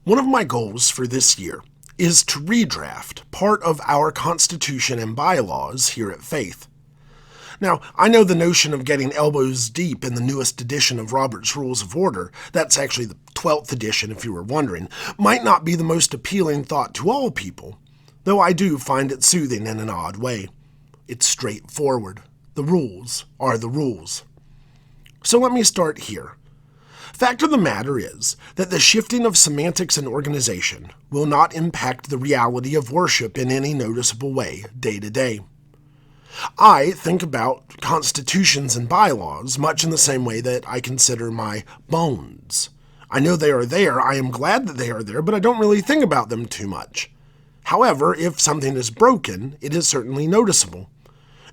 One of my goals for this year is to redraft part of our Constitution and bylaws here at Faith. Now, I know the notion of getting elbows deep in the newest edition of Robert's Rules of Order, that's actually the 12th edition if you were wondering, might not be the most appealing thought to all people, though I do find it soothing in an odd way. It's straightforward. The rules are the rules. So let me start here. Fact of the matter is that the shifting of semantics and organization will not impact the reality of worship in any noticeable way day to day. I think about constitutions and bylaws much in the same way that I consider my bones. I know they are there, I am glad that they are there, but I don't really think about them too much. However, if something is broken, it is certainly noticeable.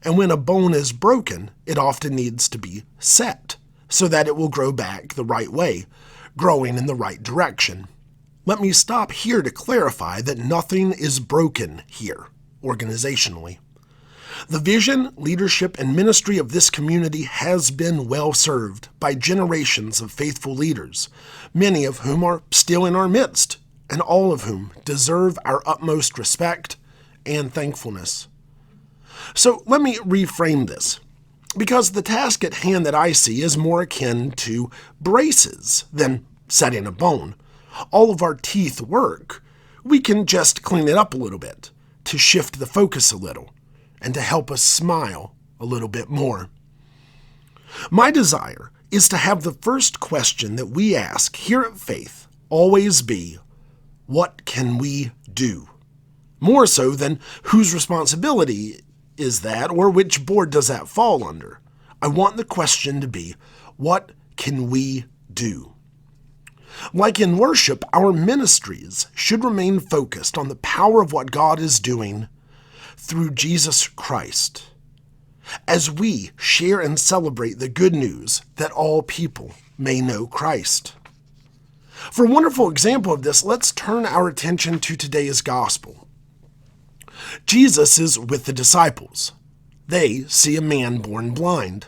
And when a bone is broken, it often needs to be set, so that it will grow back the right way, growing in the right direction. Let me stop here to clarify that nothing is broken here, organizationally. The vision, leadership, and ministry of this community has been well served by generations of faithful leaders, many of whom are still in our midst, and all of whom deserve our utmost respect and thankfulness. So let me reframe this, because the task at hand that I see is more akin to braces than setting a bone. All of our teeth work. We can just clean it up a little bit, to shift the focus a little, and to help us smile a little bit more. My desire is to have the first question that we ask here at Faith always be, what can we do? More so than whose responsibility is that or which board does that fall under. I want the question to be, what can we do? Like in worship, our ministries should remain focused on the power of what God is doing through Jesus Christ, as we share and celebrate the good news that all people may know Christ. For a wonderful example of this, let's turn our attention to today's gospel. Jesus is with the disciples. They see a man born blind.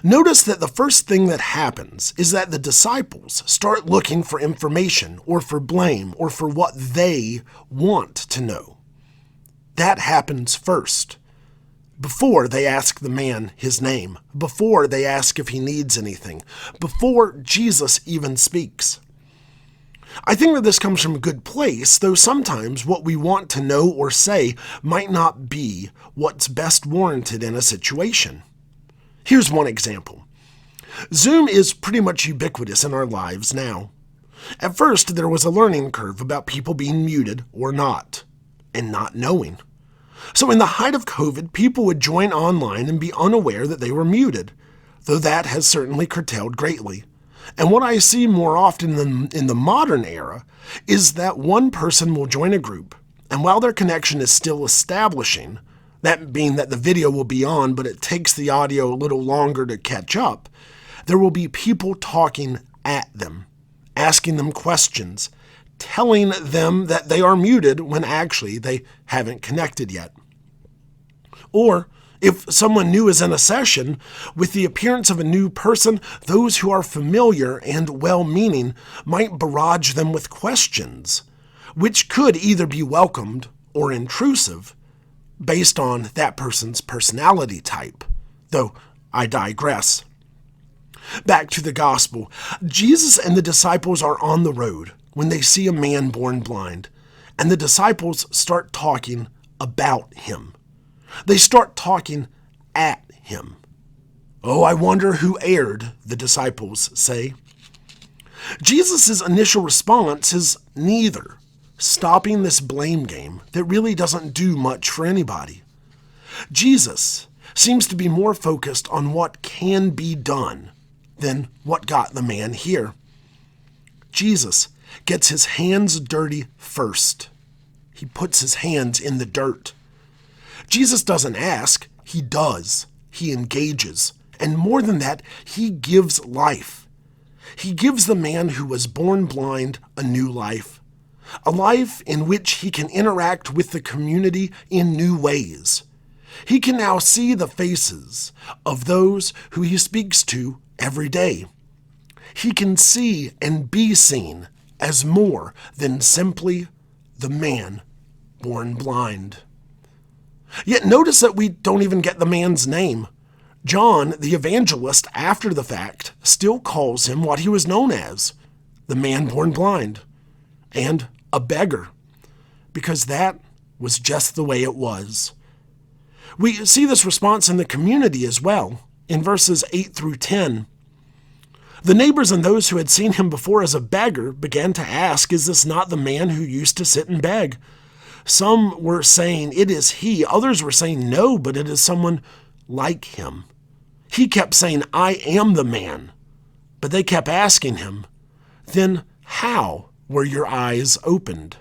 Notice that the first thing that happens is that the disciples start looking for information or for blame or for what they want to know. That happens first, before they ask the man his name, before they ask if he needs anything, before Jesus even speaks. I think that this comes from a good place, though sometimes what we want to know or say might not be what's best warranted in a situation. Here's one example. Zoom is pretty much ubiquitous in our lives now. At first, there was a learning curve about people being muted or not, and not knowing. So in the height of COVID, people would join online and be unaware that they were muted, though that has certainly curtailed greatly. And what I see more often than in the modern era is that one person will join a group, and while their connection is still establishing, that being that the video will be on, but it takes the audio a little longer to catch up, there will be people talking at them, asking them questions, telling them that they are muted when actually they haven't connected yet. Or, if someone new is in a session, with the appearance of a new person, those who are familiar and well-meaning might barrage them with questions, which could either be welcomed or intrusive, based on that person's personality type, though I digress. Back to the gospel. Jesus and the disciples are on the road when they see a man born blind, and the disciples start talking about him. They start talking at him. Oh, I wonder who erred, the disciples say. Jesus' initial response is neither, stopping this blame game that really doesn't do much for anybody. Jesus seems to be more focused on what can be done than what got the man here. Jesus gets his hands dirty first. He puts his hands in the dirt. Jesus doesn't ask, he does. He engages. And more than that, he gives life. He gives the man who was born blind a new life. A life in which he can interact with the community in new ways. He can now see the faces of those who he speaks to every day. He can see and be seen as more than simply the man born blind. Yet notice that we don't even get the man's name. John, the evangelist, after the fact, still calls him what he was known as, the man born blind, and a beggar, because that was just the way it was. We see this response in the community as well, in verses 8 through 10. The neighbors and those who had seen him before as a beggar began to ask, "Is this not the man who used to sit and beg?" Some were saying, "It is he." Others were saying, "No, but it is someone like him." He kept saying, "I am the man." But they kept asking him, "Then how were your eyes opened?"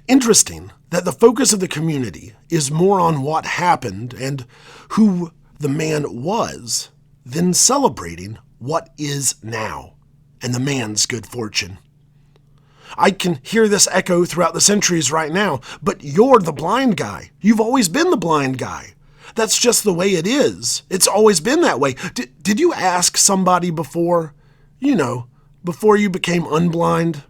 Interesting that the focus of the community is more on what happened and who the man was than celebrating what is now and the man's good fortune. I can hear this echo throughout the centuries right now, but you're the blind guy. You've always been the blind guy. That's just the way it is. It's always been that way. Did you ask somebody before, before you became unblind?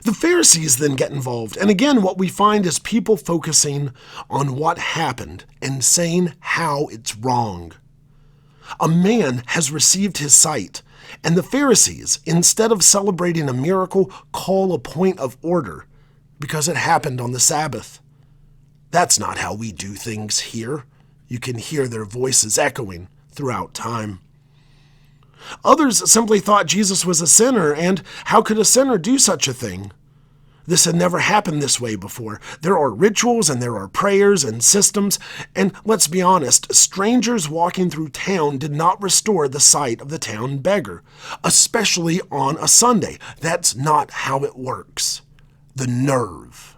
The Pharisees then get involved, and again what we find is people focusing on what happened and saying how it's wrong. A man has received his sight, and the Pharisees, instead of celebrating a miracle, call a point of order because it happened on the Sabbath. That's not how we do things here. You can hear their voices echoing throughout time. Others simply thought Jesus was a sinner, and how could a sinner do such a thing? This had never happened this way before. There are rituals and there are prayers and systems, and let's be honest, strangers walking through town did not restore the sight of the town beggar, especially on a Sunday. That's not how it works. The nerve.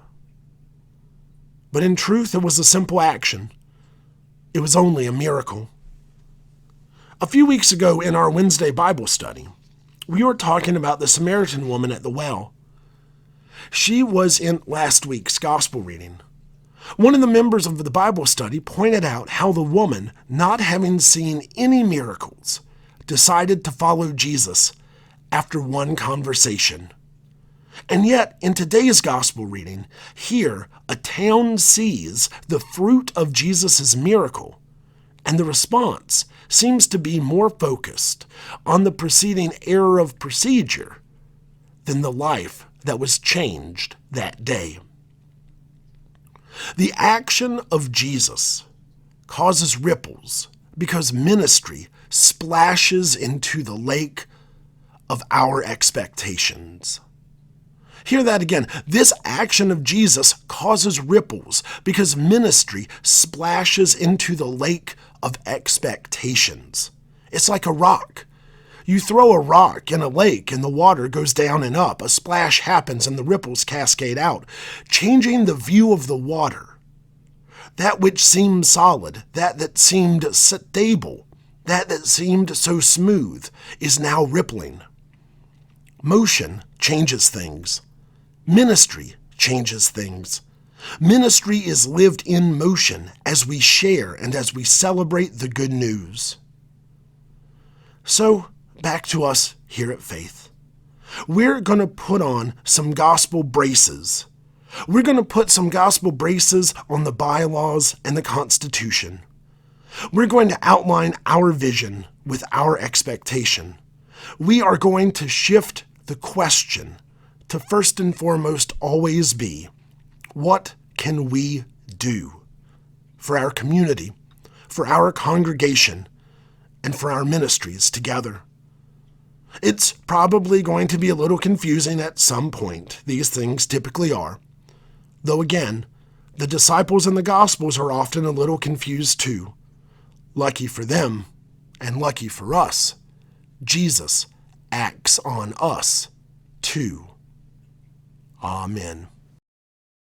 But in truth, it was a simple action. It was only a miracle. A few weeks ago in our Wednesday Bible study, we were talking about the Samaritan woman at the well. She was in last week's gospel reading. One of the members of the Bible study pointed out how the woman, not having seen any miracles, decided to follow Jesus after one conversation. And yet, in today's gospel reading, here a town sees the fruit of Jesus' miracle, and the response seems to be more focused on the preceding error of procedure than the life that was changed that day. The action of Jesus causes ripples because ministry splashes into the lake of our expectations. Hear that again. This action of Jesus causes ripples because ministry splashes into the lake of expectations. It's like a rock. You throw a rock in a lake and the water goes down and up. A splash happens and the ripples cascade out, changing the view of the water. That which seemed solid, that seemed stable, that seemed so smooth is now rippling. Motion changes things. Ministry changes things. Ministry is lived in motion as we share and as we celebrate the good news. So, back to us here at Faith. We're going to put on some gospel braces. We're going to put some gospel braces on the bylaws and the Constitution. We're going to outline our vision with our expectation. We are going to shift the question to first and foremost always be, what can we do for our community, for our congregation, and for our ministries together? It's probably going to be a little confusing at some point. These things typically are. Though again, the disciples in the Gospels are often a little confused too. Lucky for them, and lucky for us, Jesus acts on us too. Amen.